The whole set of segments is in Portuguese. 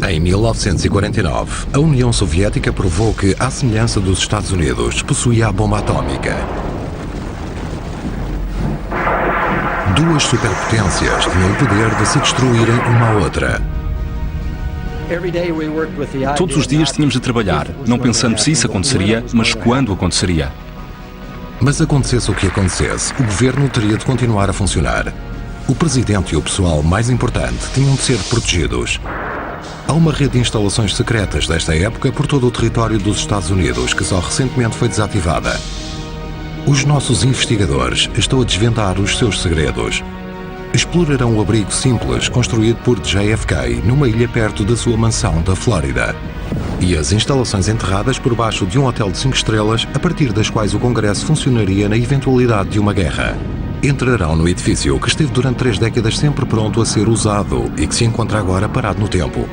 Em 1949, a União Soviética provou que, à semelhança dos Estados Unidos, possuía a bomba atómica. Duas superpotências tinham o poder de se destruírem uma à outra. Todos os dias tínhamos de trabalhar, não pensando se isso aconteceria, mas quando aconteceria. Mas acontecesse o que acontecesse, o governo teria de continuar a funcionar. O presidente e o pessoal mais importante tinham de ser protegidos. Há uma rede de instalações secretas desta época por todo o território dos Estados Unidos, que só recentemente foi desativada. Os nossos investigadores estão a desvendar os seus segredos. Explorarão o abrigo simples construído por JFK numa ilha perto da sua mansão da Flórida. E as instalações enterradas por baixo de um hotel de 5 estrelas, a partir das quais o Congresso funcionaria na eventualidade de uma guerra. Entrarão no edifício que esteve durante 3 décadas sempre pronto a ser usado e que se encontra agora parado no tempo.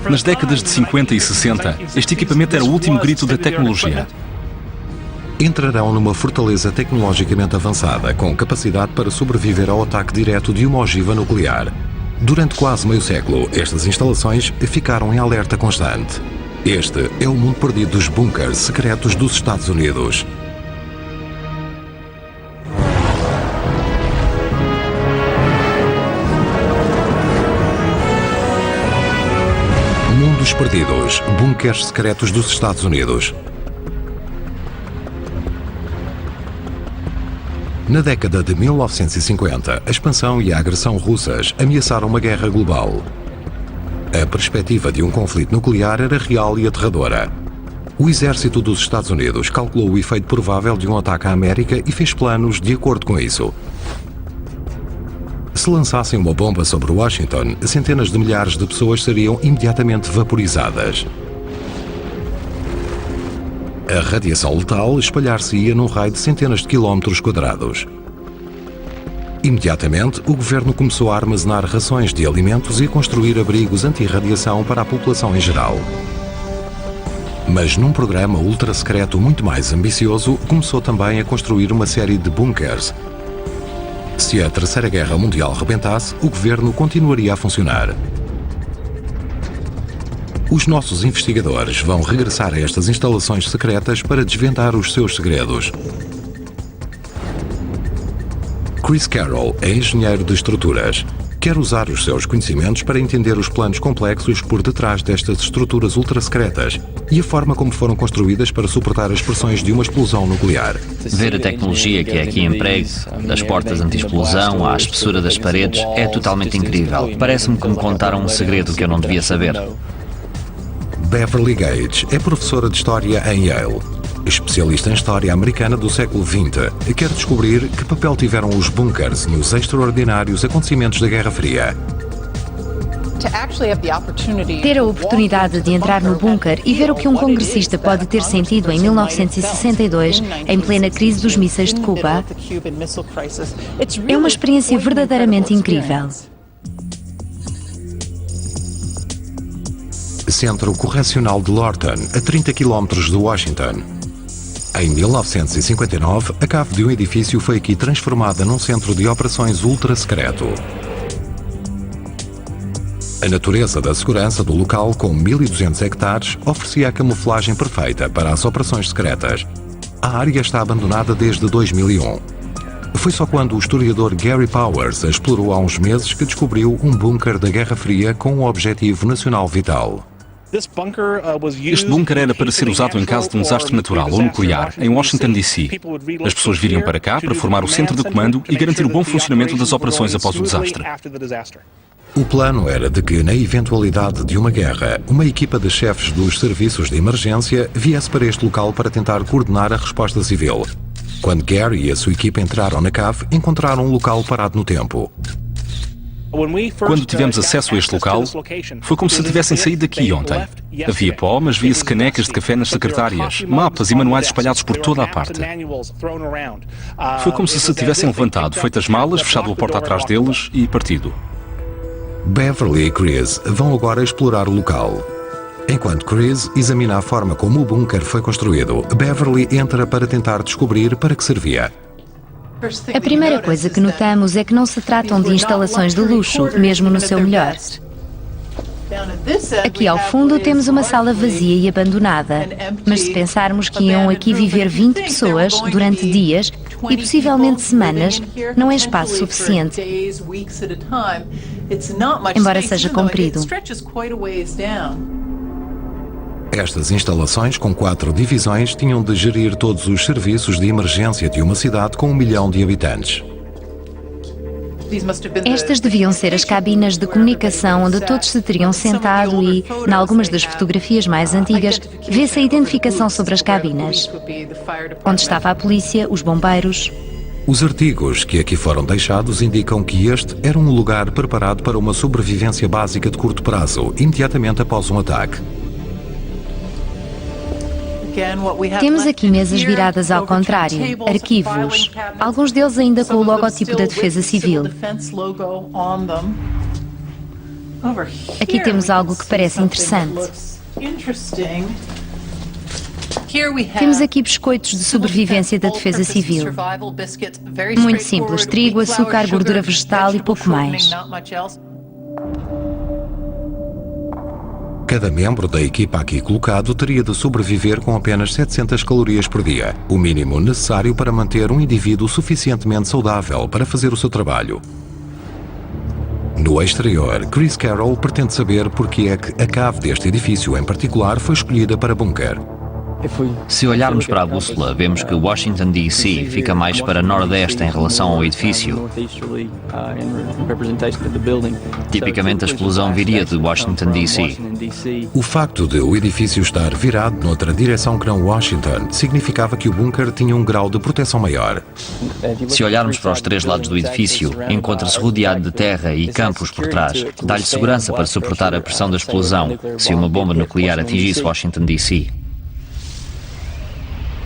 Nas décadas de 50 e 60, este equipamento era o último grito da tecnologia. Entrarão numa fortaleza tecnologicamente avançada, com capacidade para sobreviver ao ataque direto de uma ogiva nuclear. Durante quase meio século, estas instalações ficaram em alerta constante. Este é o mundo perdido dos bunkers secretos dos Estados Unidos. Mundos perdidos, bunkers secretos dos Estados Unidos. Na década de 1950, a expansão e a agressão russas ameaçaram uma guerra global. A perspectiva de um conflito nuclear era real e aterradora. O exército dos Estados Unidos calculou o efeito provável de um ataque à América e fez planos de acordo com isso. Se lançassem uma bomba sobre Washington, centenas de milhares de pessoas seriam imediatamente vaporizadas. A radiação letal espalhar-se-ia num raio de centenas de quilómetros quadrados. Imediatamente, o governo começou a armazenar rações de alimentos e a construir abrigos anti-radiação para a população em geral. Mas num programa ultra-secreto muito mais ambicioso, começou também a construir uma série de bunkers. Se a Terceira Guerra Mundial rebentasse, o governo continuaria a funcionar. Os nossos investigadores vão regressar a estas instalações secretas para desvendar os seus segredos. Chris Carroll é engenheiro de estruturas. Quer usar os seus conhecimentos para entender os planos complexos por detrás destas estruturas ultra-secretas e a forma como foram construídas para suportar as pressões de uma explosão nuclear. Ver a tecnologia que é aqui emprego, das portas anti-explosão à espessura das paredes, é totalmente incrível. Parece-me que me contaram um segredo que eu não devia saber. Beverly Gage é professora de História em Yale. Especialista em História Americana do século XX, quer descobrir que papel tiveram os bunkers nos extraordinários acontecimentos da Guerra Fria. Ter a oportunidade de entrar no bunker e ver o que um congressista pode ter sentido em 1962, em plena crise dos mísseis de Cuba, é uma experiência verdadeiramente incrível. Centro Correcional de Lorton, a 30 km de Washington. Em 1959, a cave de um edifício foi aqui transformada num centro de operações ultra-secreto. A natureza da segurança do local, com 1.200 hectares, oferecia a camuflagem perfeita para as operações secretas. A área está abandonada desde 2001. Foi só quando o historiador Gary Powers a explorou há uns meses que descobriu um bunker da Guerra Fria com um objetivo nacional vital. Este bunker era para ser usado em caso de um desastre natural ou nuclear, em Washington, D.C. As pessoas viriam para cá para formar o centro de comando e garantir o bom funcionamento das operações após o desastre. O plano era de que, na eventualidade de uma guerra, uma equipa de chefes dos serviços de emergência viesse para este local para tentar coordenar a resposta civil. Quando Gary e a sua equipa entraram na cave, encontraram um local parado no tempo. Quando tivemos acesso a este local, foi como se tivessem saído daqui ontem. Havia pó, mas via-se canecas de café nas secretárias, mapas e manuais espalhados por toda a parte. Foi como se tivessem levantado, feito as malas, fechado a porta atrás deles e partido. Beverly e Chris vão agora explorar o local. Enquanto Chris examina a forma como o bunker foi construído, Beverly entra para tentar descobrir para que servia. A primeira coisa que notamos é que não se tratam de instalações de luxo, mesmo no seu melhor. Aqui ao fundo temos uma sala vazia e abandonada, mas se pensarmos que iam aqui viver 20 pessoas durante dias e possivelmente semanas, não é espaço suficiente, embora seja comprido. Estas instalações, com 4 divisões, tinham de gerir todos os serviços de emergência de uma cidade com 1 milhão de habitantes. Estas deviam ser as cabinas de comunicação onde todos se teriam sentado e, em algumas das fotografias mais antigas, vê-se a identificação sobre as cabinas. Onde estava a polícia, os bombeiros. Os artigos que aqui foram deixados indicam que este era um lugar preparado para uma sobrevivência básica de curto prazo, imediatamente após um ataque. Temos aqui mesas viradas ao contrário, arquivos, alguns deles ainda com o logotipo da Defesa Civil. Aqui temos algo que parece interessante. Temos aqui biscoitos de sobrevivência da Defesa Civil. Muito simples, trigo, açúcar, gordura vegetal e pouco mais. Cada membro da equipa aqui colocado teria de sobreviver com apenas 700 calorias por dia, o mínimo necessário para manter um indivíduo suficientemente saudável para fazer o seu trabalho. No exterior, Chris Carroll pretende saber porque é que a cave deste edifício em particular foi escolhida para bunker. Se olharmos para a bússola, vemos que Washington, D.C. fica mais para nordeste em relação ao edifício. Tipicamente a explosão viria de Washington, D.C. O facto de o edifício estar virado noutra direção que não Washington significava que o bunker tinha um grau de proteção maior. Se olharmos para os 3 lados do edifício, encontra-se rodeado de terra e campos por trás. Dá-lhe segurança para suportar a pressão da explosão se uma bomba nuclear atingisse Washington, D.C.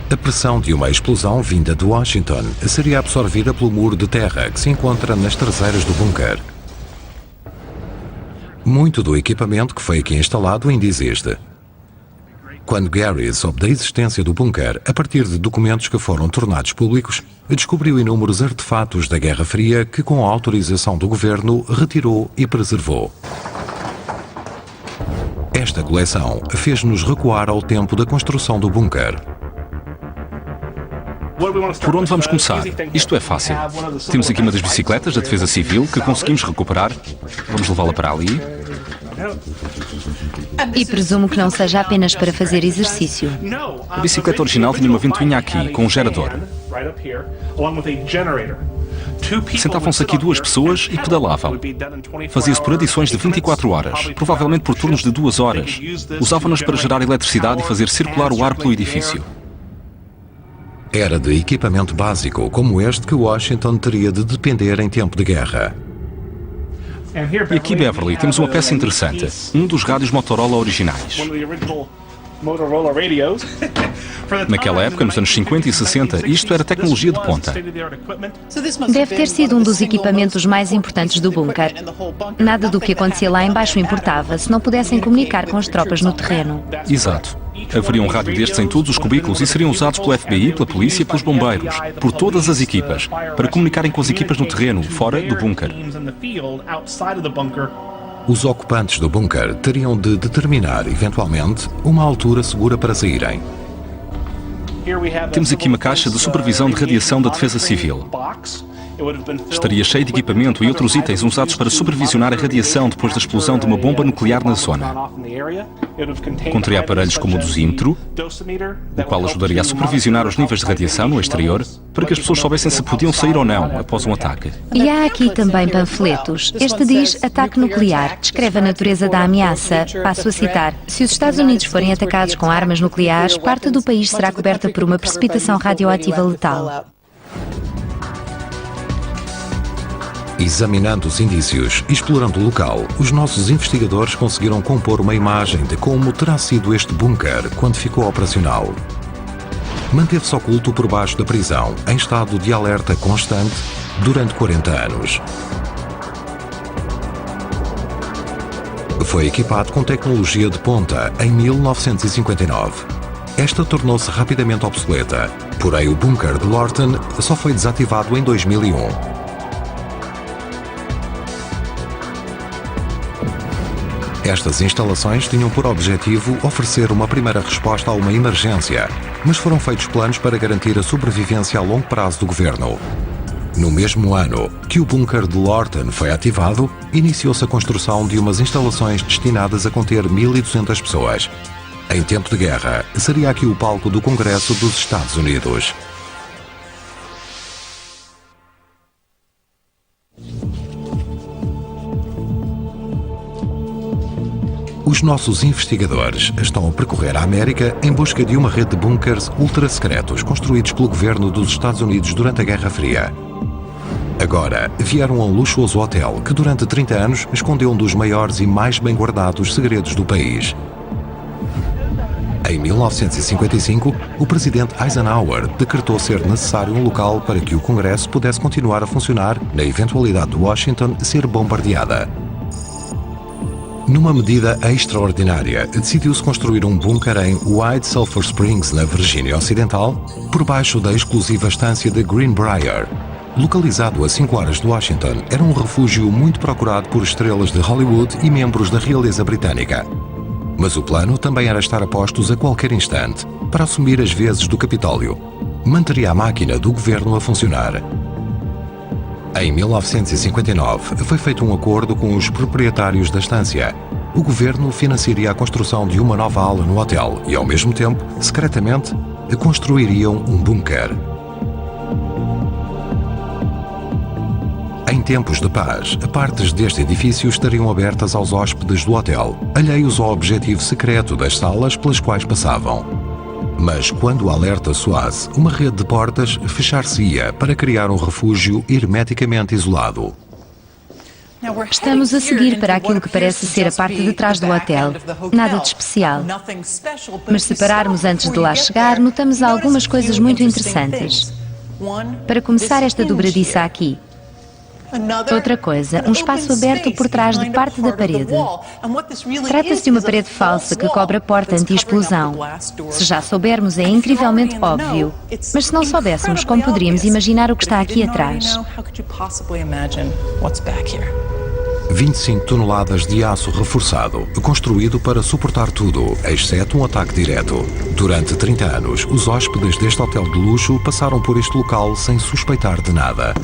A pressão de uma explosão vinda de Washington seria absorvida pelo muro de terra que se encontra nas traseiras do bunker. Muito do equipamento que foi aqui instalado ainda existe. Quando Gary soube da existência do bunker a partir de documentos que foram tornados públicos, descobriu inúmeros artefatos da Guerra Fria que, com a autorização do governo, retirou e preservou. Esta coleção fez-nos recuar ao tempo da construção do bunker. Por onde vamos começar? Isto é fácil. Temos aqui uma das bicicletas da Defesa Civil que conseguimos recuperar. Vamos levá-la para ali. E presumo que não seja apenas para fazer exercício. A bicicleta original tinha uma ventoinha aqui, com um gerador. Sentavam-se aqui 2 pessoas e pedalavam. Fazia-se por adições de 24 horas, provavelmente por turnos de 2 horas. Usavam-nas para gerar eletricidade e fazer circular o ar pelo edifício. Era de equipamento básico como este que Washington teria de depender em tempo de guerra. E aqui, Beverly, temos uma peça interessante. Um dos rádios Motorola originais. Naquela época, nos anos 50 e 60, isto era tecnologia de ponta. Deve ter sido um dos equipamentos mais importantes do bunker. Nada do que acontecia lá embaixo importava se não pudessem comunicar com as tropas no terreno. Exato. Haveria um rádio destes em todos os cubículos e seriam usados pelo FBI, pela polícia e pelos bombeiros, por todas as equipas, para comunicarem com as equipas no terreno, fora do bunker. Os ocupantes do bunker teriam de determinar, eventualmente, uma altura segura para saírem. Temos aqui uma caixa de supervisão de radiação da Defesa Civil. Estaria cheio de equipamento e outros itens usados para supervisionar a radiação depois da explosão de uma bomba nuclear na zona. Conteria aparelhos como o dosímetro, o qual ajudaria a supervisionar os níveis de radiação no exterior, para que as pessoas soubessem se podiam sair ou não após um ataque. E há aqui também panfletos. Este diz ataque nuclear, descreve a natureza da ameaça. Passo a citar: se os Estados Unidos forem atacados com armas nucleares, parte do país será coberta por uma precipitação radioativa letal. Examinando os indícios e explorando o local, os nossos investigadores conseguiram compor uma imagem de como terá sido este bunker quando ficou operacional. Manteve-se oculto por baixo da prisão, em estado de alerta constante, durante 40 anos. Foi equipado com tecnologia de ponta em 1959. Esta tornou-se rapidamente obsoleta, porém o bunker de Lorton só foi desativado em 2001. Estas instalações tinham por objetivo oferecer uma primeira resposta a uma emergência, mas foram feitos planos para garantir a sobrevivência a longo prazo do governo. No mesmo ano que o bunker de Lorton foi ativado, iniciou-se a construção de umas instalações destinadas a conter 1.200 pessoas. Em tempo de guerra, seria aqui o palco do Congresso dos Estados Unidos. Os nossos investigadores estão a percorrer a América em busca de uma rede de bunkers ultra-secretos construídos pelo governo dos Estados Unidos durante a Guerra Fria. Agora, vieram a um luxuoso hotel que durante 30 anos escondeu um dos maiores e mais bem guardados segredos do país. Em 1955, o presidente Eisenhower decretou ser necessário um local para que o Congresso pudesse continuar a funcionar na eventualidade de Washington ser bombardeada. Numa medida extraordinária, decidiu-se construir um bunker em White Sulphur Springs, na Virgínia Ocidental, por baixo da exclusiva estância de Greenbrier. Localizado a 5 horas de Washington, era um refúgio muito procurado por estrelas de Hollywood e membros da realeza britânica. Mas o plano também era estar a postos a qualquer instante para assumir as vezes do Capitólio. Manteria a máquina do governo a funcionar. Em 1959, foi feito um acordo com os proprietários da estância. O governo financiaria a construção de uma nova ala no hotel e, ao mesmo tempo, secretamente, construiriam um bunker. Em tempos de paz, partes deste edifício estariam abertas aos hóspedes do hotel, alheios ao objetivo secreto das salas pelas quais passavam. Mas quando o alerta soasse, uma rede de portas fechar-se-ia para criar um refúgio hermeticamente isolado. Estamos a seguir para aquilo que parece ser a parte de trás do hotel. Nada de especial. Mas se pararmos antes de lá chegar, notamos algumas coisas muito interessantes. Para começar, esta dobradiça aqui. Outra coisa, um espaço aberto por trás de parte da parede. Trata-se de uma parede falsa que cobre a porta anti-explosão. Se já soubermos, é incrivelmente óbvio. Mas se não soubéssemos, como poderíamos imaginar o que está aqui atrás? 25 toneladas de aço reforçado, construído para suportar tudo, exceto um ataque direto. Durante 30 anos, os hóspedes deste hotel de luxo passaram por este local sem suspeitar de nada.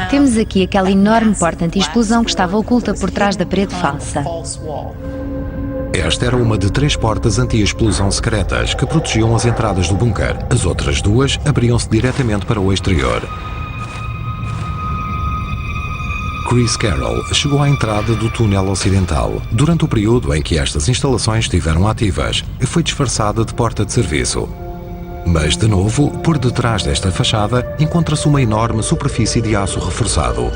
Temos aqui aquela enorme porta anti-explosão que estava oculta por trás da parede falsa. Esta era uma de 3 portas anti-explosão secretas que protegiam as entradas do bunker. As outras 2 abriam-se diretamente para o exterior. Chris Carroll chegou à entrada do túnel ocidental. Durante o período em que estas instalações estiveram ativas, foi disfarçada de porta de serviço. Mas, de novo, por detrás desta fachada, encontra-se uma enorme superfície de aço reforçado.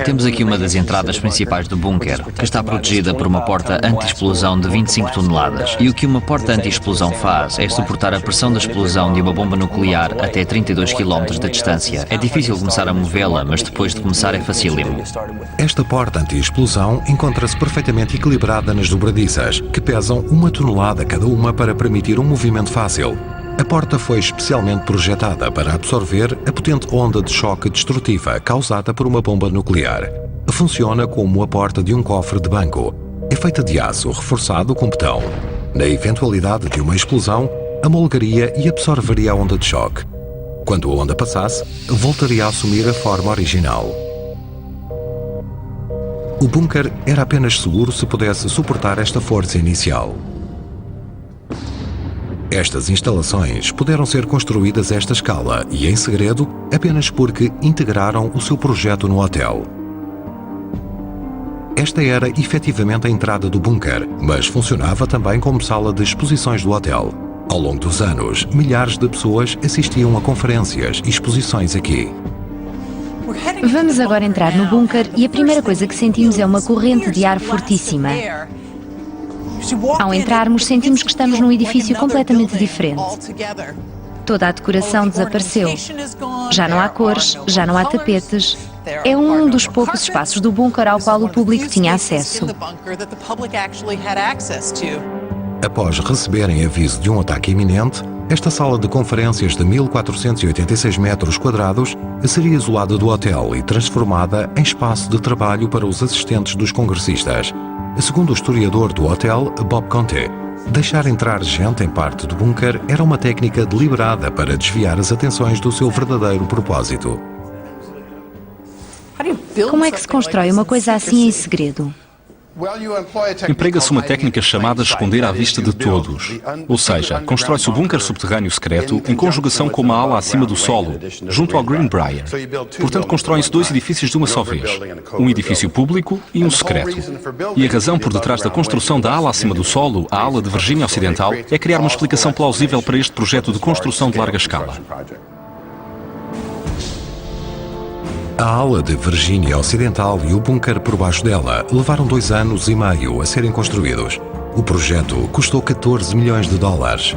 Temos aqui uma das entradas principais do bunker, que está protegida por uma porta anti-explosão de 25 toneladas. E o que uma porta anti-explosão faz é suportar a pressão da explosão de uma bomba nuclear até 32 km de distância. É difícil começar a movê-la, mas depois de começar é facílimo. Esta porta anti-explosão encontra-se perfeitamente equilibrada nas dobradiças, que pesam 1 tonelada cada uma para permitir um movimento fácil. A porta foi especialmente projetada para absorver a potente onda de choque destrutiva causada por uma bomba nuclear. Funciona como a porta de um cofre de banco. É feita de aço reforçado com betão. Na eventualidade de uma explosão, amolgaria e absorveria a onda de choque. Quando a onda passasse, voltaria a assumir a forma original. O bunker era apenas seguro se pudesse suportar esta força inicial. Estas instalações puderam ser construídas a esta escala e em segredo apenas porque integraram o seu projeto no hotel. Esta era efetivamente a entrada do bunker, mas funcionava também como sala de exposições do hotel. Ao longo dos anos, milhares de pessoas assistiam a conferências e exposições aqui. Vamos agora entrar no bunker e a primeira coisa que sentimos é uma corrente de ar fortíssima. Ao entrarmos, sentimos que estamos num edifício completamente diferente. Toda a decoração desapareceu. Já não há cores, já não há tapetes. É um dos poucos espaços do bunker ao qual o público tinha acesso. Após receberem aviso de um ataque iminente, esta sala de conferências de 1.486 metros quadrados seria isolada do hotel e transformada em espaço de trabalho para os assistentes dos congressistas. Segundo o historiador do hotel, Bob Conte, deixar entrar gente em parte do bunker era uma técnica deliberada para desviar as atenções do seu verdadeiro propósito. Como é que se constrói uma coisa assim em segredo? Emprega-se uma técnica chamada esconder à vista de todos. Ou seja, constrói-se o bunker subterrâneo secreto em conjugação com uma ala acima do solo, junto ao Greenbrier. Portanto, constroem-se dois edifícios de uma só vez. Um edifício público e um secreto. E a razão por detrás da construção da ala acima do solo, a ala de Virgínia Ocidental, é criar uma explicação plausível para este projeto de construção de larga escala. A ala de Virgínia Ocidental e o bunker por baixo dela levaram 2 anos e meio a serem construídos. O projeto custou 14 milhões de dólares.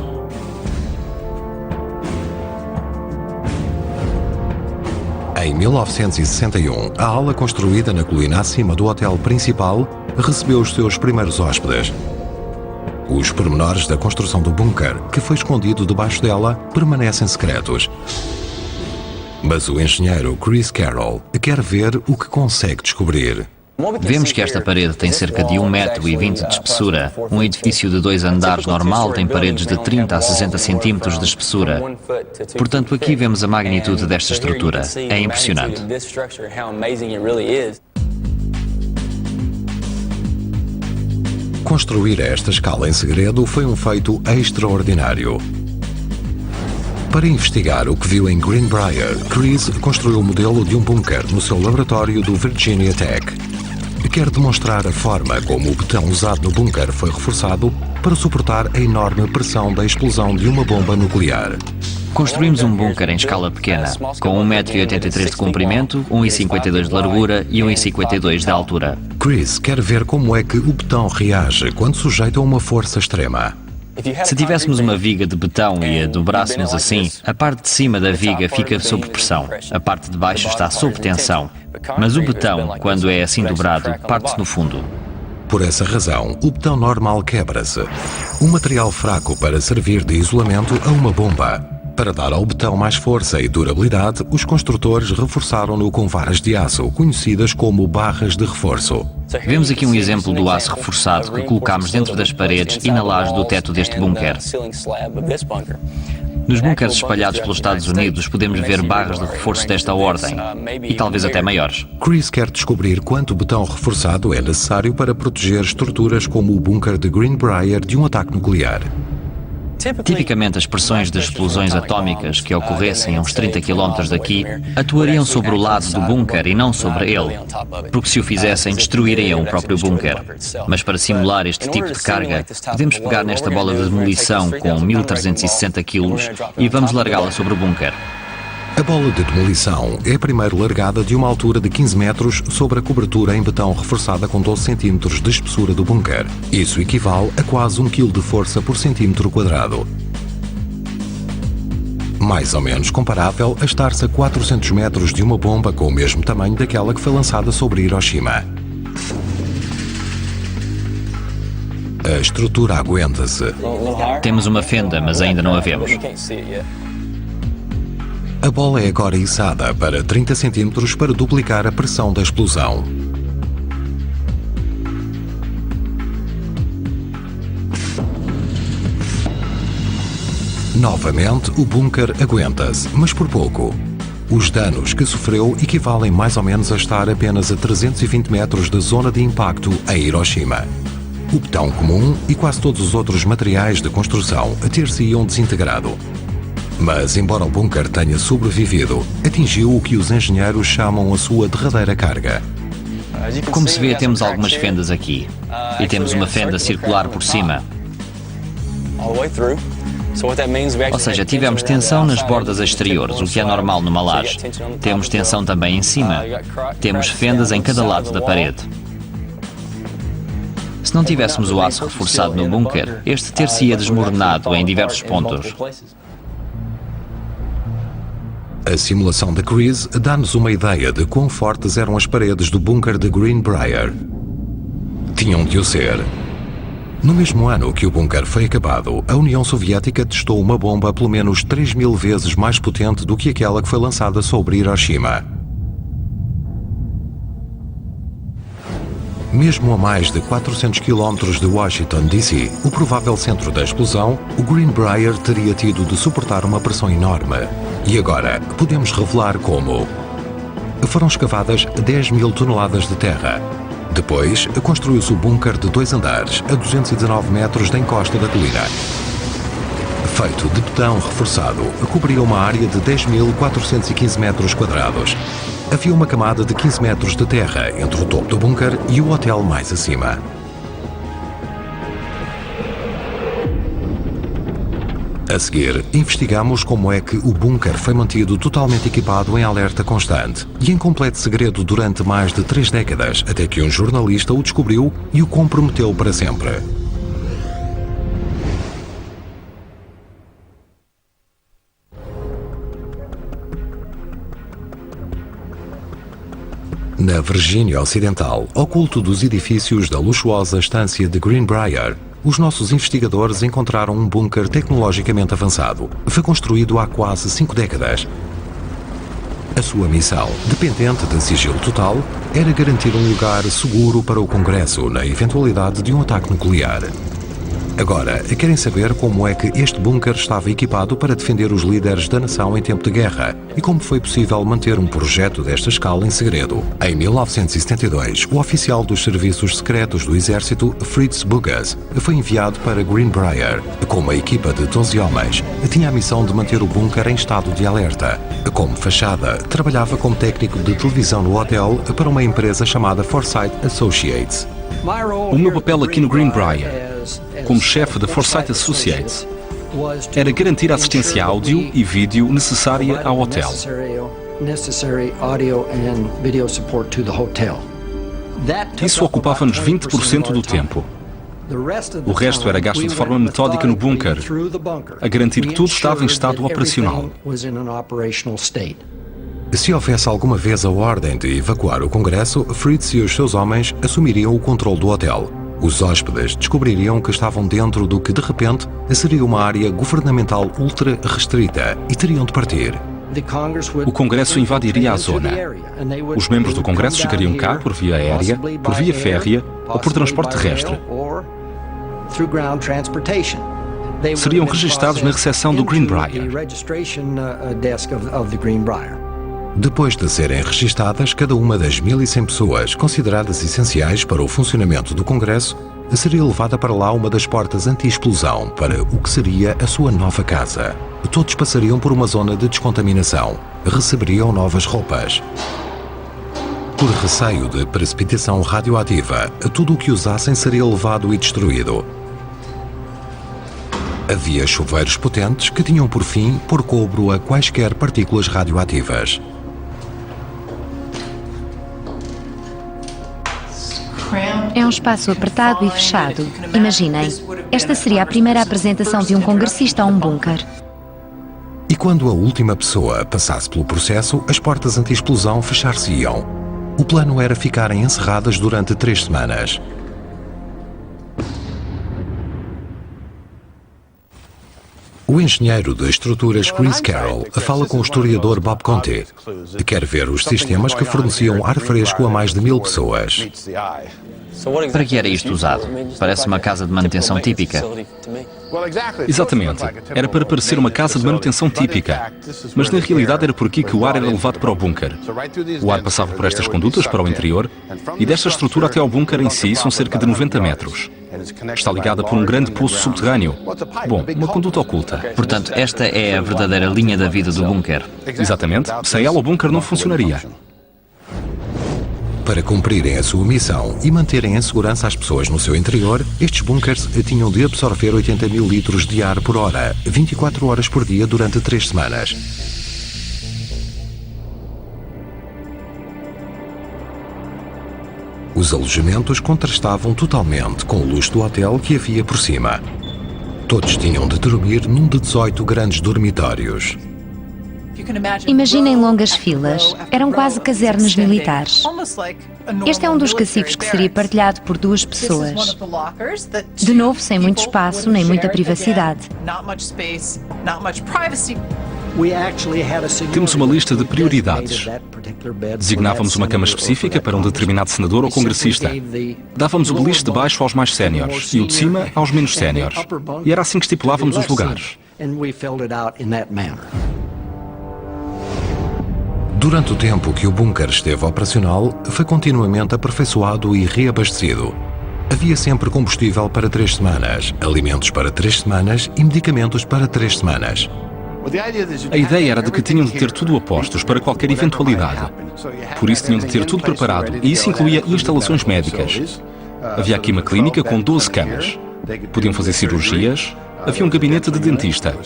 Em 1961, a ala construída na colina acima do hotel principal recebeu os seus primeiros hóspedes. Os pormenores da construção do bunker, que foi escondido debaixo dela, permanecem secretos. Mas o engenheiro Chris Carroll quer ver o que consegue descobrir. Vemos que esta parede tem cerca de 1,20 metro de espessura. Um edifício de 2 andares normal tem paredes de 30 a 60 centímetros de espessura. Portanto, aqui vemos a magnitude desta estrutura. É impressionante. Construir a esta escala em segredo foi um feito extraordinário. Para investigar o que viu em Greenbrier, Chris construiu o modelo de um bunker no seu laboratório do Virginia Tech. Quer demonstrar a forma como o betão usado no bunker foi reforçado para suportar a enorme pressão da explosão de uma bomba nuclear. Construímos um bunker em escala pequena, com 1,83 m de comprimento, 1,52 m de largura e 1,52 m de altura. Chris quer ver como é que o betão reage quando sujeito a uma força extrema. Se tivéssemos uma viga de betão e a dobrássemos assim, a parte de cima da viga fica sob pressão, a parte de baixo está sob tensão. Mas o betão, quando é assim dobrado, parte-se no fundo. Por essa razão, o betão normal quebra-se. Um material fraco para servir de isolamento a uma bomba. Para dar ao betão mais força e durabilidade, os construtores reforçaram-no com varas de aço, conhecidas como barras de reforço. Vemos aqui um exemplo do aço reforçado que colocamos dentro das paredes e na laje do teto deste bunker. Nos bunkers espalhados pelos Estados Unidos podemos ver barras de reforço desta ordem, e talvez até maiores. Chris quer descobrir quanto betão reforçado é necessário para proteger estruturas como o bunker de Greenbrier de um ataque nuclear. Tipicamente, as pressões de explosões atómicas que ocorressem a uns 30 km daqui atuariam sobre o lado do bunker e não sobre ele, porque se o fizessem, destruiriam o próprio bunker. Mas para simular este tipo de carga, podemos pegar nesta bola de demolição com 1.360 kg e vamos largá-la sobre o bunker. A bola de demolição é primeiro largada de uma altura de 15 metros sobre a cobertura em betão reforçada com 12 centímetros de espessura do bunker. Isso equivale a quase 1 kg de força por centímetro quadrado. Mais ou menos comparável a estar-se a 400 metros de uma bomba com o mesmo tamanho daquela que foi lançada sobre Hiroshima. A estrutura aguenta-se. Temos uma fenda, mas ainda não a vemos. A bola é agora içada para 30 centímetros para duplicar a pressão da explosão. Novamente, o bunker aguenta-se, mas por pouco. Os danos que sofreu equivalem mais ou menos a estar apenas a 320 metros da zona de impacto em Hiroshima. O betão comum e quase todos os outros materiais de construção ter-se-iam desintegrado. Mas, embora o bunker tenha sobrevivido, atingiu o que os engenheiros chamam a sua derradeira carga. Como se vê, temos algumas fendas aqui. E temos uma fenda circular por cima. Ou seja, tivemos tensão nas bordas exteriores, o que é normal numa laje. Temos tensão também em cima. Temos fendas em cada lado da parede. Se não tivéssemos o aço reforçado no bunker, este ter-se-ia desmoronado em diversos pontos. A simulação de Chris dá-nos uma ideia de quão fortes eram as paredes do bunker de Greenbrier. Tinham de o ser. No mesmo ano que o bunker foi acabado, a União Soviética testou uma bomba pelo menos 3.000 vezes mais potente do que aquela que foi lançada sobre Hiroshima. Mesmo a mais de 400 km de Washington, D.C., o provável centro da explosão, o Greenbrier teria tido de suportar uma pressão enorme. E agora, podemos revelar como. Foram escavadas 10.000 toneladas de terra. Depois, construiu-se o bunker de 2 andares, a 219 metros da encosta da colina. Feito de betão reforçado, cobria uma área de 10.415 metros quadrados. Havia uma camada de 15 metros de terra entre o topo do bunker e o hotel mais acima. A seguir, investigamos como é que o bunker foi mantido totalmente equipado em alerta constante e em completo segredo durante mais de 3 décadas, até que um jornalista o descobriu e o comprometeu para sempre. Na Virgínia Ocidental, oculto dos edifícios da luxuosa estância de Greenbrier, os nossos investigadores encontraram um bunker tecnologicamente avançado. Foi construído há quase 5 décadas. A sua missão, dependente de sigilo total, era garantir um lugar seguro para o Congresso na eventualidade de um ataque nuclear. Agora, querem saber como é que este bunker estava equipado para defender os líderes da nação em tempo de guerra e como foi possível manter um projeto desta escala em segredo. Em 1972, o oficial dos serviços secretos do exército, Fritz Bugas, foi enviado para Greenbrier. Com uma equipa de 12 homens, tinha a missão de manter o bunker em estado de alerta. Como fachada, trabalhava como técnico de televisão no hotel para uma empresa chamada Forsyth Associates. O meu papel aqui no Greenbrier, como chefe da Forsyth Associates, era garantir a assistência áudio e vídeo necessária ao hotel. Isso ocupava-nos 20% do tempo. O resto era gasto de forma metódica no bunker, a garantir que tudo estava em estado operacional. Se houvesse alguma vez a ordem de evacuar o Congresso, Fritz e os seus homens assumiriam o controle do hotel. Os hóspedes descobririam que estavam dentro do que, de repente, seria uma área governamental ultra restrita e teriam de partir. O Congresso invadiria a zona. Os membros do Congresso chegariam cá por via aérea, por via férrea ou por transporte terrestre. Seriam registados na recepção do Greenbrier. Depois de serem registadas, cada uma das 1.100 pessoas consideradas essenciais para o funcionamento do Congresso seria levada para lá uma das portas anti-explosão para o que seria a sua nova casa. Todos passariam por uma zona de descontaminação, receberiam novas roupas. Por receio de precipitação radioativa, tudo o que usassem seria levado e destruído. Havia chuveiros potentes que tinham por fim pôr cobro a quaisquer partículas radioativas. É um espaço apertado e fechado. Imaginem, esta seria a primeira apresentação de um congressista a um bunker. E quando a última pessoa passasse pelo processo, as portas anti-explosão fechar-se-iam. O plano era ficarem encerradas durante 3 semanas. O engenheiro de estruturas Chris Carroll fala com o historiador Bob Conte. Quer ver os sistemas que forneciam ar fresco a mais de 1.000 pessoas. Para que era isto usado? Parece uma casa de manutenção típica. Exatamente. Era para parecer uma casa de manutenção típica. Mas na realidade era por aqui que o ar era levado para o bunker. O ar passava por estas condutas para o interior e desta estrutura até ao bunker em si são cerca de 90 metros. Está ligada por um grande poço subterrâneo. Bom, uma conduta oculta. Portanto, esta é a verdadeira linha da vida do bunker. Exatamente. Sem ela o bunker não funcionaria. Para cumprirem a sua missão e manterem em segurança as pessoas no seu interior, estes bunkers tinham de absorver 80.000 litros de ar por hora, 24 horas por dia durante 3 semanas. Os alojamentos contrastavam totalmente com o luxo do hotel que havia por cima. Todos tinham de dormir num de 18 grandes dormitórios. Imaginem longas filas. Eram quase casernas militares. Este é um dos cacifes que seria partilhado por 2 pessoas. De novo, sem muito espaço, nem muita privacidade. Temos uma lista de prioridades. Designávamos uma cama específica para um determinado senador ou congressista. Dávamos o beliche de baixo aos mais séniores e o de cima aos menos séniores. E era assim que estipulávamos os lugares. Durante o tempo que o bunker esteve operacional, foi continuamente aperfeiçoado e reabastecido. Havia sempre combustível para 3 semanas, alimentos para 3 semanas e medicamentos para 3 semanas. A ideia era de que tinham de ter tudo a postos para qualquer eventualidade. Por isso tinham de ter tudo preparado, e isso incluía instalações médicas. Havia aqui uma clínica com 12 camas. Podiam fazer cirurgias. Havia um gabinete de dentista,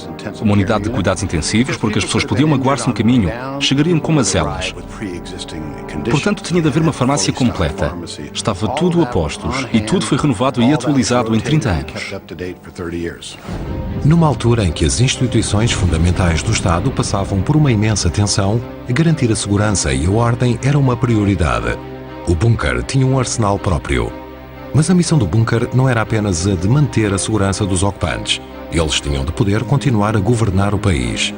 uma unidade de cuidados intensivos, porque as pessoas podiam magoar-se no caminho, chegariam com mazelas. Portanto, tinha de haver uma farmácia completa. Estava tudo a postos e tudo foi renovado e atualizado em 30 anos. Numa altura em que as instituições fundamentais do Estado passavam por uma imensa tensão, garantir a segurança e a ordem era uma prioridade. O bunker tinha um arsenal próprio. Mas a missão do bunker não era apenas a de manter a segurança dos ocupantes. Eles tinham de poder continuar a governar o país.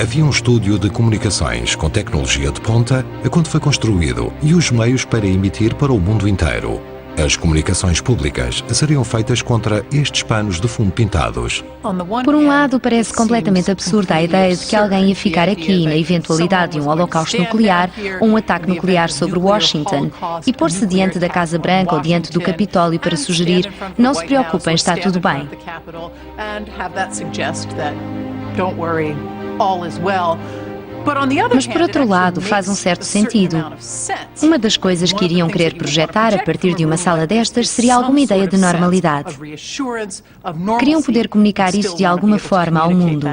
Havia um estúdio de comunicações com tecnologia de ponta quando foi construído e os meios para emitir para o mundo inteiro. As comunicações públicas seriam feitas contra estes panos de fumo pintados. Por um lado, parece completamente absurda a ideia de que alguém ia ficar aqui na eventualidade de um holocausto nuclear ou um ataque nuclear sobre Washington e pôr-se diante da Casa Branca ou diante do Capitólio para sugerir: não se preocupem, está tudo bem. Mas, por outro lado, faz um certo sentido. Uma das coisas que iriam querer projetar a partir de uma sala destas seria alguma ideia de normalidade. Queriam poder comunicar isso de alguma forma ao mundo.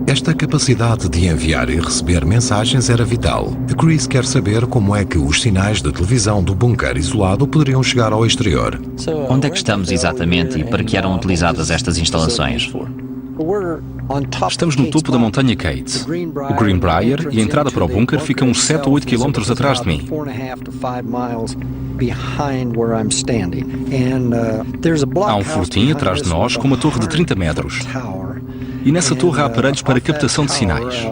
Esta capacidade de enviar e receber mensagens era vital. Chris quer saber como é que os sinais de televisão do bunker isolado poderiam chegar ao exterior. Onde é que estamos exatamente e para que eram utilizadas estas instalações? Estamos no topo da montanha Kate. O Greenbrier e a entrada para o bunker ficam uns 7 ou 8 quilómetros atrás de mim. Há um fortim atrás de nós com uma torre de 30 metros. E nessa torre há aparelhos para captação de sinais.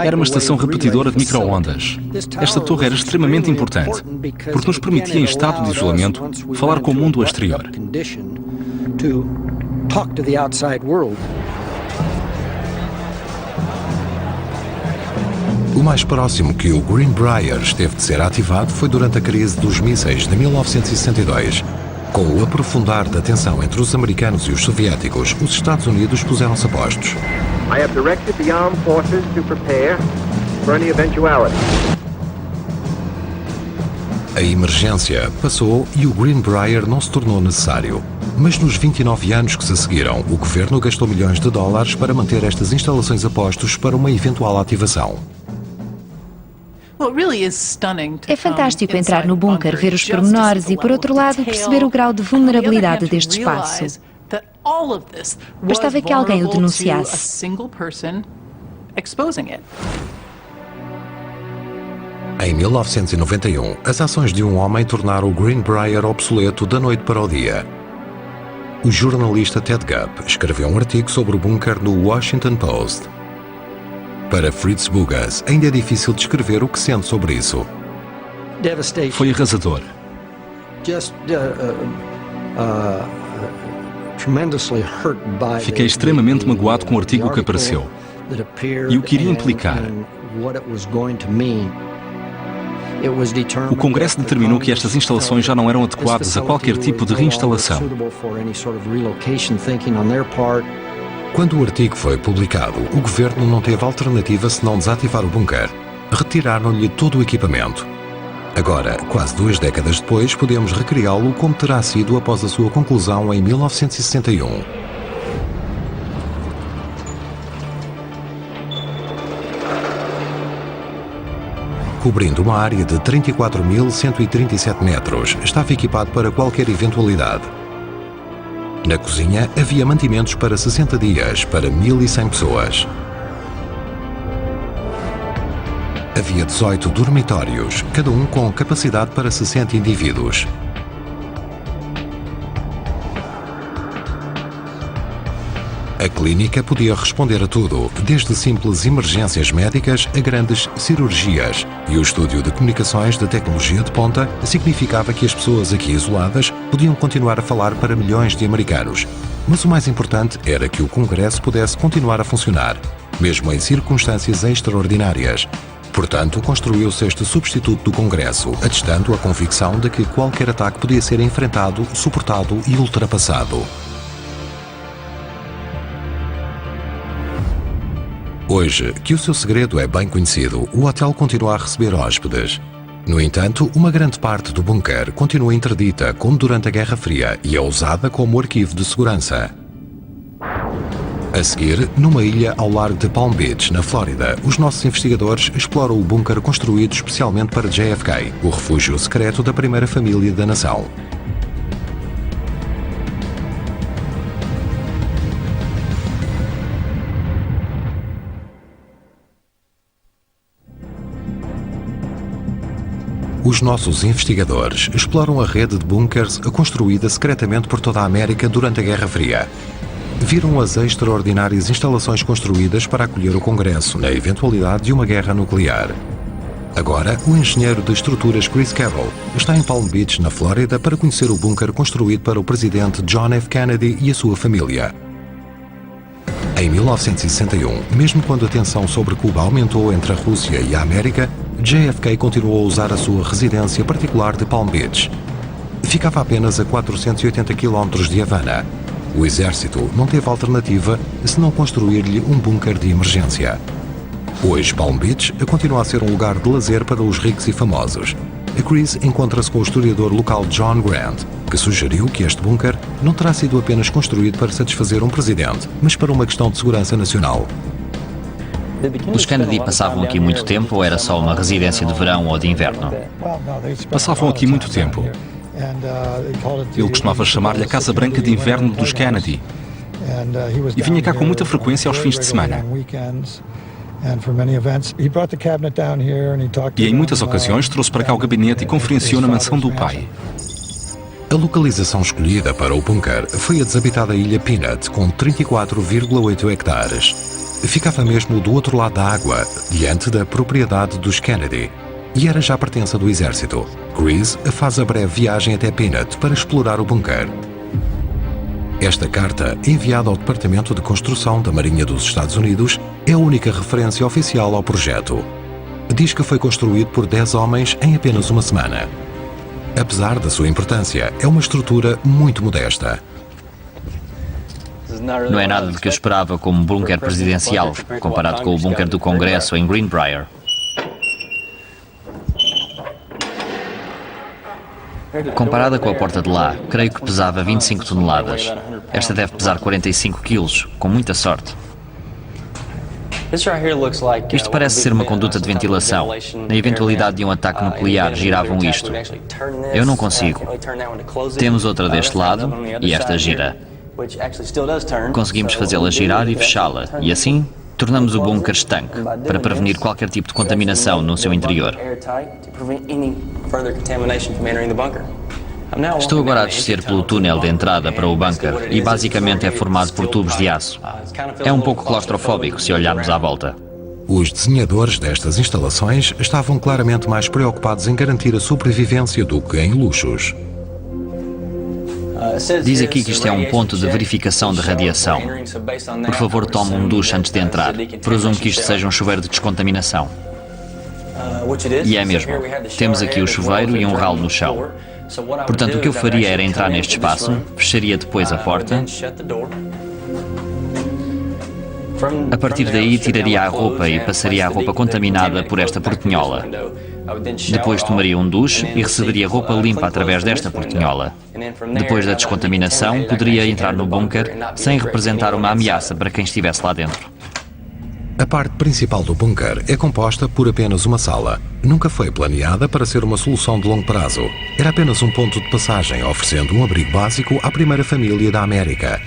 Era uma estação repetidora de micro-ondas. Esta torre era extremamente importante, porque nos permitia, em estado de isolamento, falar com o mundo exterior. O mais próximo que o Greenbrier esteve de ser ativado foi durante a crise dos mísseis de 1962. Com o aprofundar da tensão entre os americanos e os soviéticos, os Estados Unidos puseram-se a postos. I have directed the armed forces to prepare for any eventuality. A emergência passou e o Greenbrier não se tornou necessário. Mas nos 29 anos que se seguiram, o governo gastou milhões de dólares para manter estas instalações a postos para uma eventual ativação. É fantástico entrar no bunker, ver os pormenores e, por outro lado, perceber o grau de vulnerabilidade deste espaço. Bastava que alguém o denunciasse. Em 1991, as ações de um homem tornaram o Greenbrier obsoleto da noite para o dia. O jornalista Ted Gupp escreveu um artigo sobre o bunker no Washington Post. Para Fritz Bugas, ainda é difícil descrever o que sente sobre isso. Foi arrasador. Fiquei extremamente magoado com o artigo que apareceu e o que iria implicar. O Congresso determinou que estas instalações já não eram adequadas a qualquer tipo de reinstalação. Quando o artigo foi publicado, o governo não teve alternativa senão desativar o bunker. Retiraram-lhe todo o equipamento. Agora, quase 2 décadas depois, podemos recriá-lo como terá sido após a sua conclusão em 1961. cobrindo uma área de 34.137 metros, estava equipado para qualquer eventualidade. Na cozinha havia mantimentos para 60 dias, para 1.100 pessoas. Havia 18 dormitórios, cada um com capacidade para 60 indivíduos. A clínica podia responder a tudo, desde simples emergências médicas a grandes cirurgias, e o estúdio de comunicações de tecnologia de ponta significava que as pessoas aqui isoladas podiam continuar a falar para milhões de americanos. Mas o mais importante era que o Congresso pudesse continuar a funcionar, mesmo em circunstâncias extraordinárias. Portanto, construiu-se este substituto do Congresso, atestando a convicção de que qualquer ataque podia ser enfrentado, suportado e ultrapassado. Hoje, que o seu segredo é bem conhecido, o hotel continua a receber hóspedes. No entanto, uma grande parte do bunker continua interdita, como durante a Guerra Fria, e é usada como arquivo de segurança. A seguir, numa ilha ao largo de Palm Beach, na Flórida, os nossos investigadores exploram o bunker construído especialmente para JFK, o refúgio secreto da primeira família da nação. Os nossos investigadores exploram a rede de bunkers construída secretamente por toda a América durante a Guerra Fria. Viram as extraordinárias instalações construídas para acolher o Congresso na eventualidade de uma guerra nuclear. Agora, o engenheiro de estruturas Chris Carroll está em Palm Beach, na Flórida, para conhecer o bunker construído para o presidente John F. Kennedy e a sua família. Em 1961, mesmo quando a tensão sobre Cuba aumentou entre a Rússia e a América, JFK continuou a usar a sua residência particular de Palm Beach. Ficava apenas a 480 km de Havana. O exército não teve alternativa senão construir-lhe um bunker de emergência. Hoje, Palm Beach continua a ser um lugar de lazer para os ricos e famosos. A Chris encontra-se com o historiador local John Grant, que sugeriu que este bunker não terá sido apenas construído para satisfazer um presidente, mas para uma questão de segurança nacional. Os Kennedy passavam aqui muito tempo ou era só uma residência de verão ou de inverno? Passavam aqui muito tempo. Ele costumava chamar-lhe a Casa Branca de Inverno dos Kennedy. E vinha cá com muita frequência aos fins de semana. E em muitas ocasiões trouxe para cá o gabinete e conferenciou na mansão do pai. A localização escolhida para o bunker foi a desabitada ilha Peanut, com 34,8 hectares. Ficava mesmo do outro lado da água, diante da propriedade dos Kennedy, e era já pertença do exército. Chris faz a breve viagem até Peanut para explorar o bunker. Esta carta, enviada ao Departamento de Construção da Marinha dos Estados Unidos, é a única referência oficial ao projeto. Diz que foi construído por 10 homens em apenas uma semana. Apesar da sua importância, é uma estrutura muito modesta. Não é nada do que eu esperava como bunker presidencial, comparado com o bunker do Congresso em Greenbrier. Comparada com a porta de lá, creio que pesava 25 toneladas. Esta deve pesar 45 quilos, com muita sorte. Isto parece ser uma conduta de ventilação. Na eventualidade de um ataque nuclear, giravam isto. Eu não consigo. Temos outra deste lado e esta gira. Conseguimos fazê-la girar e fechá-la, e assim tornamos o bunker estanque, para prevenir qualquer tipo de contaminação no seu interior. Estou agora a descer pelo túnel de entrada para o bunker e basicamente é formado por tubos de aço. É um pouco claustrofóbico se olharmos à volta. Os desenhadores destas instalações estavam claramente mais preocupados em garantir a sobrevivência do que em luxos. Diz aqui que isto é um ponto de verificação de radiação. Por favor, tome um duche antes de entrar. Presumo que isto seja um chuveiro de descontaminação. E é mesmo. Temos aqui o chuveiro e um ralo no chão. Portanto, o que eu faria era entrar neste espaço, fecharia depois a porta. A partir daí, tiraria a roupa e passaria a roupa contaminada por esta portinhola. Depois tomaria um duche e receberia roupa limpa através desta portinhola. Depois da descontaminação, poderia entrar no bunker sem representar uma ameaça para quem estivesse lá dentro. A parte principal do bunker é composta por apenas uma sala. Nunca foi planeada para ser uma solução de longo prazo. Era apenas um ponto de passagem, oferecendo um abrigo básico à primeira família da América.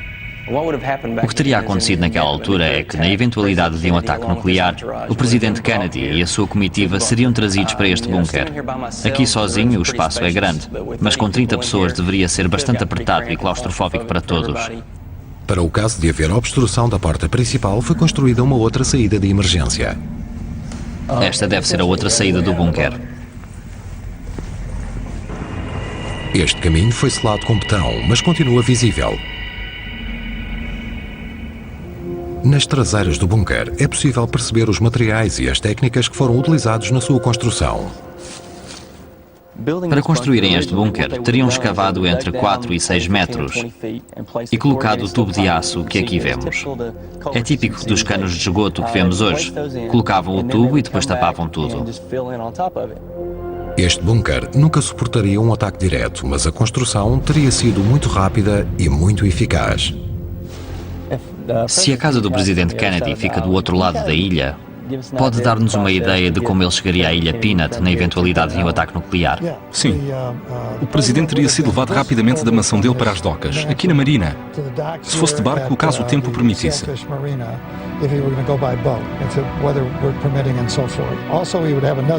O que teria acontecido naquela altura é que, na eventualidade de um ataque nuclear, o presidente Kennedy e a sua comitiva seriam trazidos para este bunker. Aqui sozinho o espaço é grande, mas com 30 pessoas deveria ser bastante apertado e claustrofóbico para todos. Para o caso de haver obstrução da porta principal, foi construída uma outra saída de emergência. Esta deve ser a outra saída do bunker. Este caminho foi selado com betão, mas continua visível. Nas traseiras do bunker é possível perceber os materiais e as técnicas que foram utilizados na sua construção. Para construírem este bunker, teriam escavado entre 4 e 6 metros e colocado o tubo de aço que aqui vemos. É típico dos canos de esgoto que vemos hoje. Colocavam o tubo e depois tapavam tudo. Este bunker nunca suportaria um ataque direto, mas a construção teria sido muito rápida e muito eficaz. Se a casa do presidente Kennedy fica do outro lado da ilha, pode dar-nos uma ideia de como ele chegaria à Ilha Peanut na eventualidade de um ataque nuclear. Sim. O presidente teria sido levado rapidamente da mansão dele para as docas, aqui na marina. Se fosse de barco, caso o tempo permitisse.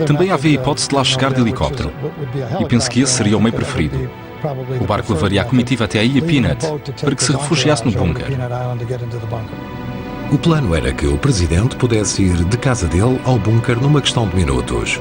Também havia a hipótese de lá chegar de helicóptero. E penso que esse seria o meio preferido. O barco levaria a comitiva até a Ilha Peanut para que se refugiasse no bunker. O plano era que o presidente pudesse ir de casa dele ao bunker numa questão de minutos.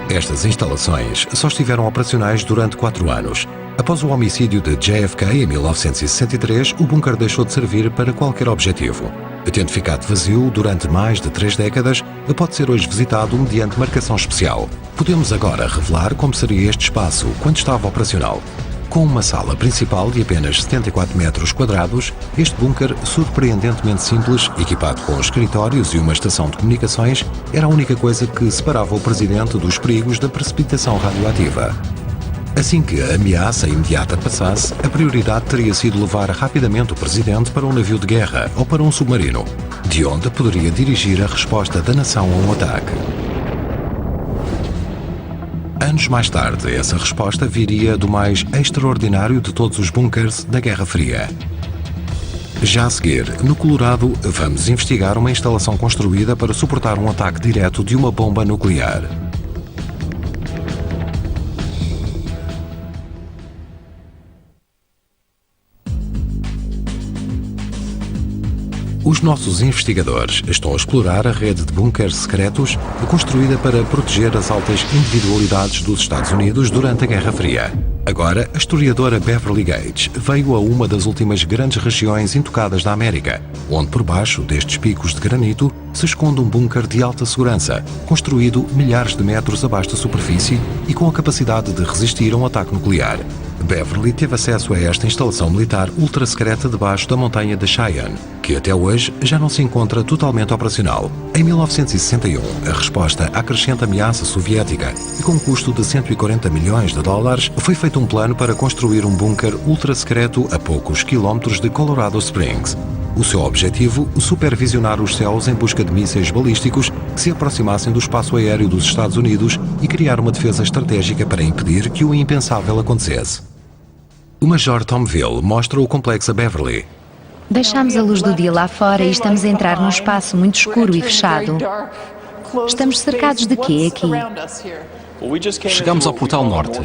Estas instalações só estiveram operacionais durante 4 anos. Após o homicídio de JFK em 1963, o bunker deixou de servir para qualquer objetivo. Tendo ficado vazio durante mais de 3 décadas, pode ser hoje visitado mediante marcação especial. Podemos agora revelar como seria este espaço quando estava operacional. Com uma sala principal de apenas 74 metros quadrados, este bunker, surpreendentemente simples, equipado com escritórios e uma estação de comunicações, era a única coisa que separava o presidente dos perigos da precipitação radioativa. Assim que a ameaça imediata passasse, a prioridade teria sido levar rapidamente o presidente para um navio de guerra ou para um submarino, de onde poderia dirigir a resposta da nação a um ataque. Anos mais tarde, essa resposta viria do mais extraordinário de todos os bunkers da Guerra Fria. Já a seguir, no Colorado, vamos investigar uma instalação construída para suportar um ataque direto de uma bomba nuclear. Os nossos investigadores estão a explorar a rede de bunkers secretos construída para proteger as altas individualidades dos Estados Unidos durante a Guerra Fria. Agora, a historiadora Beverly Gates veio a uma das últimas grandes regiões intocadas da América, onde por baixo destes picos de granito se esconde um bunker de alta segurança, construído milhares de metros abaixo da superfície e com a capacidade de resistir a um ataque nuclear. Beverly teve acesso a esta instalação militar ultra-secreta debaixo da montanha de Cheyenne, que até hoje já não se encontra totalmente operacional. Em 1961, a resposta à crescente ameaça soviética e com um custo de 140 milhões de dólares, foi feito um plano para construir um bunker ultra-secreto a poucos quilómetros de Colorado Springs. O seu objetivo, supervisionar os céus em busca de mísseis balísticos que se aproximassem do espaço aéreo dos Estados Unidos e criar uma defesa estratégica para impedir que o impensável acontecesse. O Major Tom Ville mostra o complexo a Beverly. Deixámos a luz do dia lá fora e estamos a entrar num espaço muito escuro e fechado. Estamos cercados de quê aqui? Chegámos ao portal norte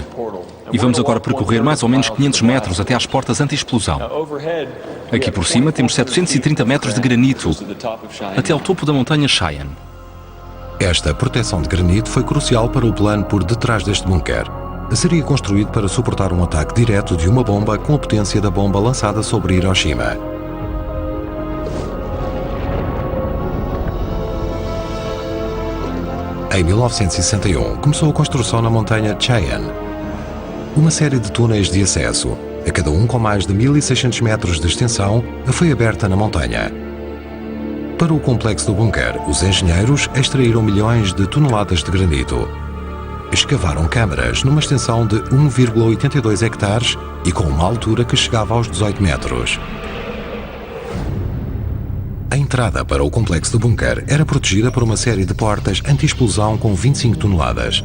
e vamos agora percorrer mais ou menos 500 metros até às portas anti-explosão. Aqui por cima temos 730 metros de granito até ao topo da montanha Cheyenne. Esta proteção de granito foi crucial para o plano por detrás deste bunker. Seria construído para suportar um ataque direto de uma bomba com a potência da bomba lançada sobre Hiroshima. Em 1961, começou a construção na montanha Cheyenne. Uma série de túneis de acesso, a cada um com mais de 1.600 metros de extensão, foi aberta na montanha. Para o complexo do bunker, os engenheiros extraíram milhões de toneladas de granito. Escavaram câmaras numa extensão de 1,82 hectares e com uma altura que chegava aos 18 metros. A entrada para o complexo do bunker era protegida por uma série de portas anti-explosão com 25 toneladas.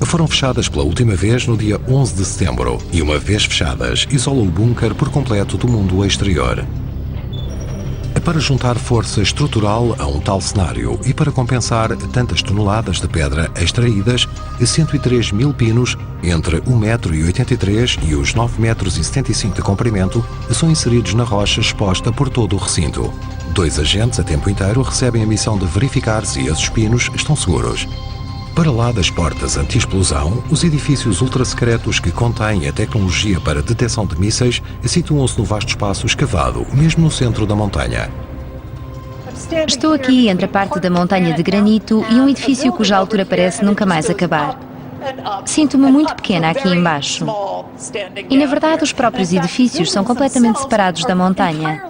Foram fechadas pela última vez no dia 11 de setembro e, uma vez fechadas, isolou o bunker por completo do mundo exterior. Para juntar força estrutural a um tal cenário e para compensar tantas toneladas de pedra extraídas, 103 mil pinos, entre 1,83 m e os 9,75 m de comprimento, são inseridos na rocha exposta por todo o recinto. 2 agentes a tempo inteiro recebem a missão de verificar se esses pinos estão seguros. Para lá das portas anti-explosão, os edifícios ultra-secretos que contêm a tecnologia para detecção de mísseis situam-se no vasto espaço escavado, mesmo no centro da montanha. Estou aqui entre a parte da montanha de granito e um edifício cuja altura parece nunca mais acabar. Sinto-me muito pequena aqui embaixo. E, na verdade, os próprios edifícios são completamente separados da montanha.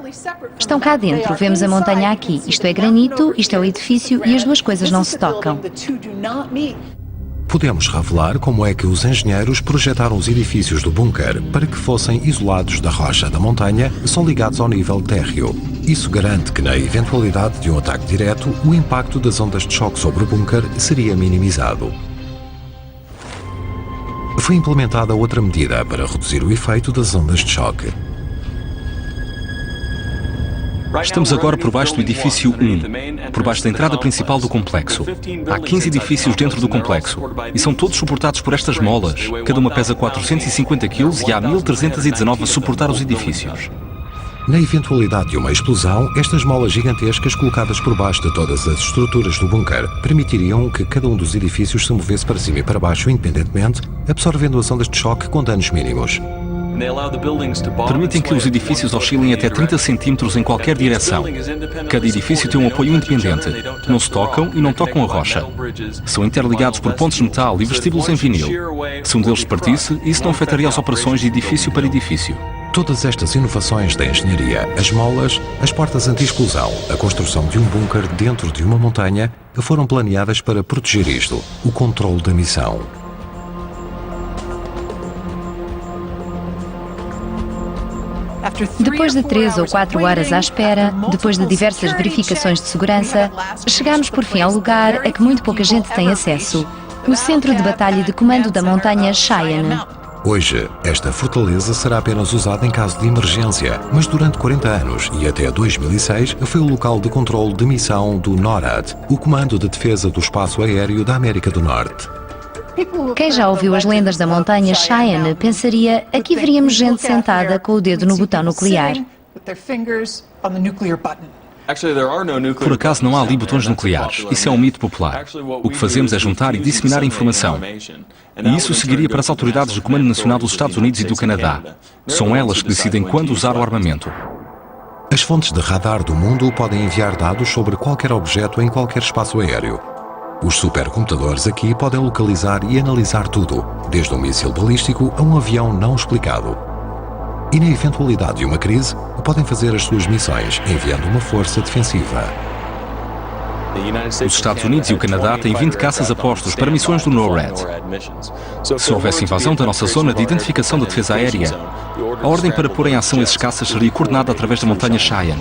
Estão cá dentro, vemos a montanha aqui. Isto é granito, isto é o edifício e as duas coisas não se tocam. Podemos revelar como é que os engenheiros projetaram os edifícios do bunker para que fossem isolados da rocha da montanha, só ligados ao nível térreo. Isso garante que, na eventualidade de um ataque direto, o impacto das ondas de choque sobre o bunker seria minimizado. Foi implementada outra medida para reduzir o efeito das ondas de choque. Estamos agora por baixo do edifício 1, por baixo da entrada principal do complexo. Há 15 edifícios dentro do complexo e são todos suportados por estas molas. Cada uma pesa 450 kg e há 1.319 a suportar os edifícios. Na eventualidade de uma explosão, estas molas gigantescas colocadas por baixo de todas as estruturas do bunker permitiriam que cada um dos edifícios se movesse para cima e para baixo independentemente, absorvendo as ondas de choque com danos mínimos. Permitem que os edifícios oscilem até 30 cm em qualquer direção. Cada edifício tem um apoio independente. Não se tocam e não tocam a rocha. São interligados por pontes de metal e vestíbulos em vinil. Se um deles se partisse, isso não afetaria as operações de edifício para edifício. Todas estas inovações da engenharia, as molas, as portas anti-explosão, a construção de um bunker dentro de uma montanha, foram planeadas para proteger isto, o controle da missão. Depois de 3 ou 4 horas à espera, depois de diversas verificações de segurança, chegamos por fim ao lugar a que muito pouca gente tem acesso, o Centro de Batalha de Comando da Montanha Cheyenne. Hoje, esta fortaleza será apenas usada em caso de emergência, mas durante 40 anos e até 2006 foi o local de controle de missão do NORAD, o Comando de Defesa do Espaço Aéreo da América do Norte. Quem já ouviu as lendas da montanha Cheyenne pensaria aqui veríamos gente sentada com o dedo no botão nuclear. Por acaso não há ali botões nucleares. Isso é um mito popular. O que fazemos é juntar e disseminar informação. E isso seguiria para as autoridades do Comando Nacional dos Estados Unidos e do Canadá. São elas que decidem quando usar o armamento. As fontes de radar do mundo podem enviar dados sobre qualquer objeto em qualquer espaço aéreo. Os supercomputadores aqui podem localizar e analisar tudo, desde um míssil balístico a um avião não explicado. E na eventualidade de uma crise, podem fazer as suas missões enviando uma força defensiva. Os Estados Unidos e o Canadá têm 20 caças a postos para missões do NORAD. Se houvesse invasão da nossa zona de identificação da defesa aérea, a ordem para pôr em ação esses caças seria coordenada através da montanha Cheyenne.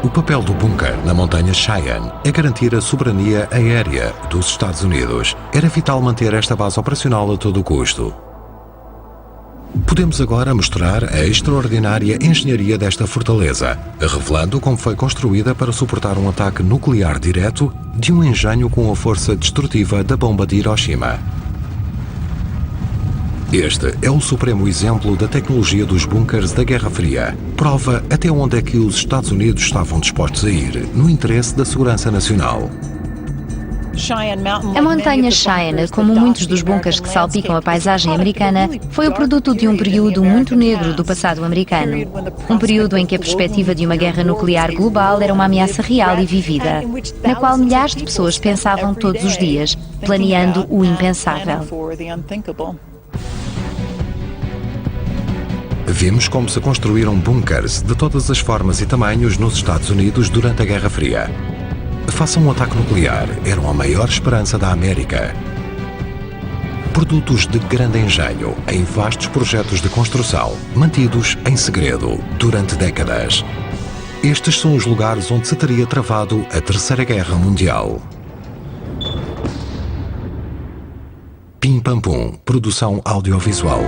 O papel do bunker na montanha Cheyenne é garantir a soberania aérea dos Estados Unidos. Era vital manter esta base operacional a todo custo. Podemos agora mostrar a extraordinária engenharia desta fortaleza, revelando como foi construída para suportar um ataque nuclear direto de um engenho com a força destrutiva da bomba de Hiroshima. Este é o supremo exemplo da tecnologia dos bunkers da Guerra Fria. Prova até onde é que os Estados Unidos estavam dispostos a ir, no interesse da segurança nacional. A montanha Cheyenne, como muitos dos bunkers que salpicam a paisagem americana, foi o produto de um período muito negro do passado americano. Um período em que a perspectiva de uma guerra nuclear global era uma ameaça real e vivida, na qual milhares de pessoas pensavam todos os dias, planeando o impensável. Vimos como se construíram bunkers de todas as formas e tamanhos nos Estados Unidos durante a Guerra Fria. Faça um ataque nuclear, eram a maior esperança da América. Produtos de grande engenho em vastos projetos de construção, mantidos em segredo durante décadas. Estes são os lugares onde se teria travado a Terceira Guerra Mundial. Pim Pam Pum, produção audiovisual.